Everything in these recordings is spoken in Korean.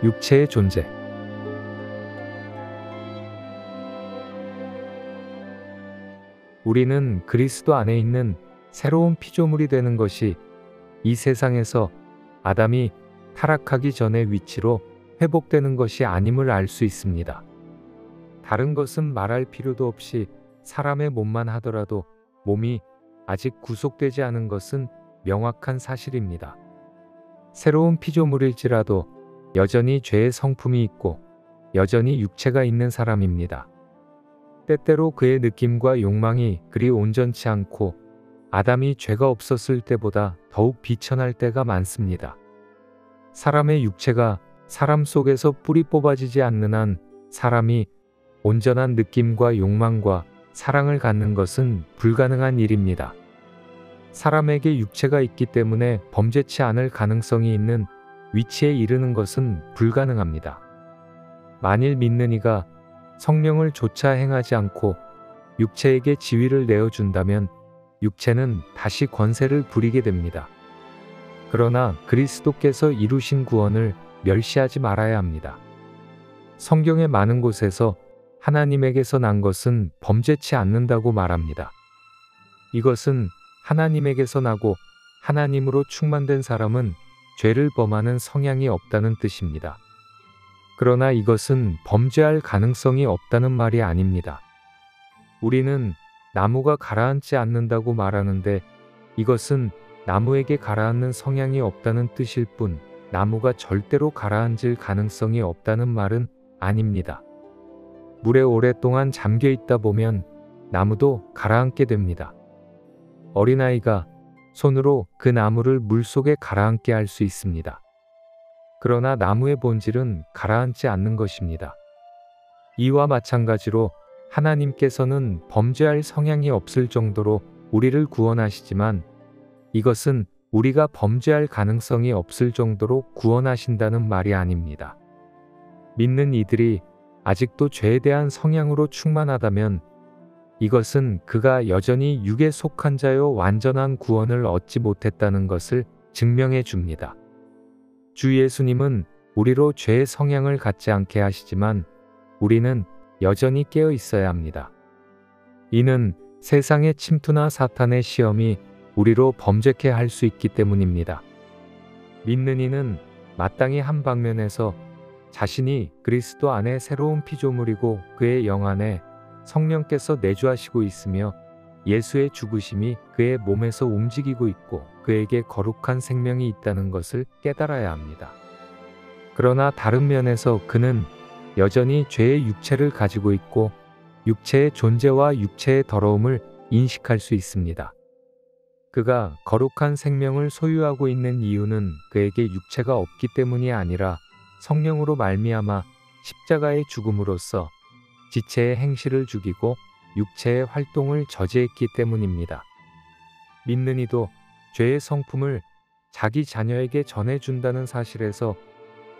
육체의 존재. 우리는 그리스도 안에 있는 새로운 피조물이 되는 것이 이 세상에서 아담이 타락하기 전의 위치로 회복되는 것이 아님을 알 수 있습니다. 다른 것은 말할 필요도 없이 사람의 몸만 하더라도 몸이 아직 구속되지 않은 것은 명확한 사실입니다. 새로운 피조물일지라도 여전히 죄의 성품이 있고 여전히 육체가 있는 사람입니다. 때때로 그의 느낌과 욕망이 그리 온전치 않고 아담이 죄가 없었을 때보다 더욱 비천할 때가 많습니다. 사람의 육체가 사람 속에서 뿌리 뽑아지지 않는 한 사람이 온전한 느낌과 욕망과 사랑을 갖는 것은 불가능한 일입니다. 사람에게 육체가 있기 때문에 범죄치 않을 가능성이 있는 위치에 이르는 것은 불가능합니다. 만일 믿는 이가 성령을 조차 행하지 않고 육체에게 지위를 내어준다면 육체는 다시 권세를 부리게 됩니다. 그러나 그리스도께서 이루신 구원을 멸시하지 말아야 합니다. 성경의 많은 곳에서 하나님에게서 난 것은 범죄치 않는다고 말합니다. 이것은 하나님에게서 나고 하나님으로 충만된 사람은 죄를 범하는 성향이 없다는 뜻입니다. 그러나 이것은 범죄할 가능성이 없다는 말이 아닙니다. 우리는 나무가 가라앉지 않는다고 말하는데 이것은 나무에게 가라앉는 성향이 없다는 뜻일 뿐 나무가 절대로 가라앉을 가능성이 없다는 말은 아닙니다. 물에 오랫동안 잠겨 있다 보면 나무도 가라앉게 됩니다. 어린아이가 손으로 그 나무를 물속에 가라앉게 할 수 있습니다. 그러나 나무의 본질은 가라앉지 않는 것입니다. 이와 마찬가지로 하나님께서는 범죄할 성향이 없을 정도로 우리를 구원하시지만 이것은 우리가 범죄할 가능성이 없을 정도로 구원하신다는 말이 아닙니다. 믿는 이들이 아직도 죄에 대한 성향으로 충만하다면 이것은 그가 여전히 육에 속한 자요 완전한 구원을 얻지 못했다는 것을 증명해 줍니다. 주 예수님은 우리로 죄의 성향을 갖지 않게 하시지만 우리는 여전히 깨어 있어야 합니다. 이는 세상의 침투나 사탄의 시험이 우리로 범죄케 할 수 있기 때문입니다. 믿는 이는 마땅히 한 방면에서 자신이 그리스도 안에 새로운 피조물이고 그의 영 안에 성령께서 내주하시고 있으며 예수의 죽으심이 그의 몸에서 움직이고 있고 그에게 거룩한 생명이 있다는 것을 깨달아야 합니다. 그러나 다른 면에서 그는 여전히 죄의 육체를 가지고 있고 육체의 존재와 육체의 더러움을 인식할 수 있습니다. 그가 거룩한 생명을 소유하고 있는 이유는 그에게 육체가 없기 때문이 아니라 성령으로 말미암아 십자가의 죽음으로써 지체의 행실을 죽이고 육체의 활동을 저지했기 때문입니다. 믿는 이도 죄의 성품을 자기 자녀에게 전해준다는 사실에서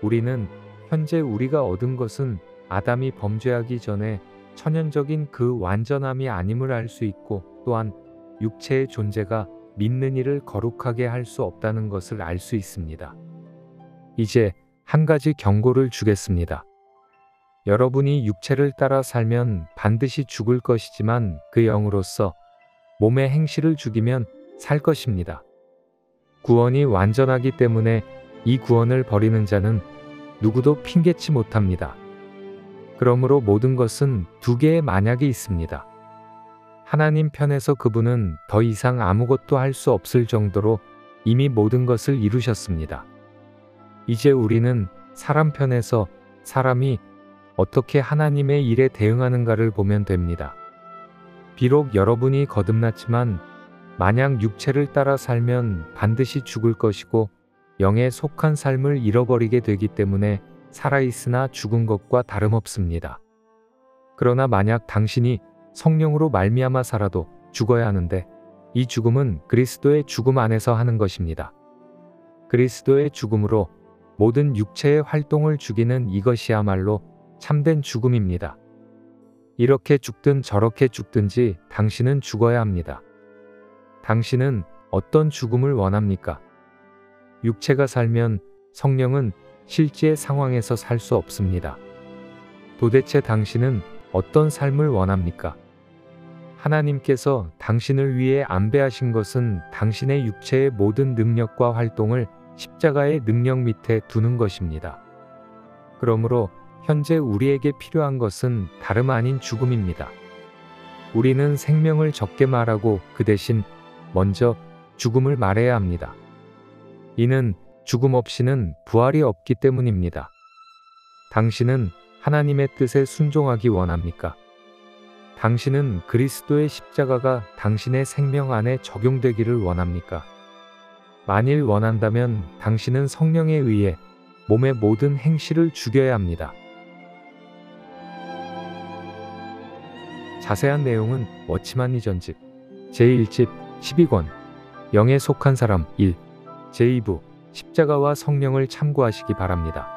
우리는 현재 우리가 얻은 것은 아담이 범죄하기 전에 천연적인 그 완전함이 아님을 알 수 있고 또한 육체의 존재가 믿는 이를 거룩하게 할 수 없다는 것을 알 수 있습니다. 이제 한 가지 경고를 주겠습니다. 여러분이 육체를 따라 살면 반드시 죽을 것이지만 그 영으로서 몸의 행실을 죽이면 살 것입니다. 구원이 완전하기 때문에 이 구원을 버리는 자는 누구도 핑계치 못합니다. 그러므로 모든 것은 두 개의 만약이 있습니다. 하나님 편에서 그분은 더 이상 아무것도 할 수 없을 정도로 이미 모든 것을 이루셨습니다. 이제 우리는 사람 편에서 사람이 어떻게 하나님의 일에 대응하는가를 보면 됩니다. 비록 여러분이 거듭났지만 만약 육체를 따라 살면 반드시 죽을 것이고 영에 속한 삶을 잃어버리게 되기 때문에 살아있으나 죽은 것과 다름없습니다. 그러나 만약 당신이 성령으로 말미암아 살아도 죽어야 하는데 이 죽음은 그리스도의 죽음 안에서 하는 것입니다. 그리스도의 죽음으로 모든 육체의 활동을 죽이는 이것이야말로 참된 죽음입니다. 이렇게 죽든 저렇게 죽든지 당신은 죽어야 합니다. 당신은 어떤 죽음을 원합니까? 육체가 살면 성령은 실제 상황에서 살 수 없습니다. 도대체 당신은 어떤 삶을 원합니까? 하나님께서 당신을 위해 안배하신 것은 당신의 육체의 모든 능력과 활동을 십자가의 능력 밑에 두는 것입니다. 그러므로 현재 우리에게 필요한 것은 다름 아닌 죽음입니다. 우리는 생명을 적게 말하고 그 대신 먼저 죽음을 말해야 합니다. 이는 죽음 없이는 부활이 없기 때문입니다. 당신은 하나님의 뜻에 순종하기 원합니까? 당신은 그리스도의 십자가가 당신의 생명 안에 적용되기를 원합니까? 만일 원한다면 당신은 성령에 의해 몸의 모든 행실을 죽여야 합니다. 자세한 내용은 워치만 리전집 제1집 12권 영에 속한 사람 1 제2부 십자가와 성령을 참고하시기 바랍니다.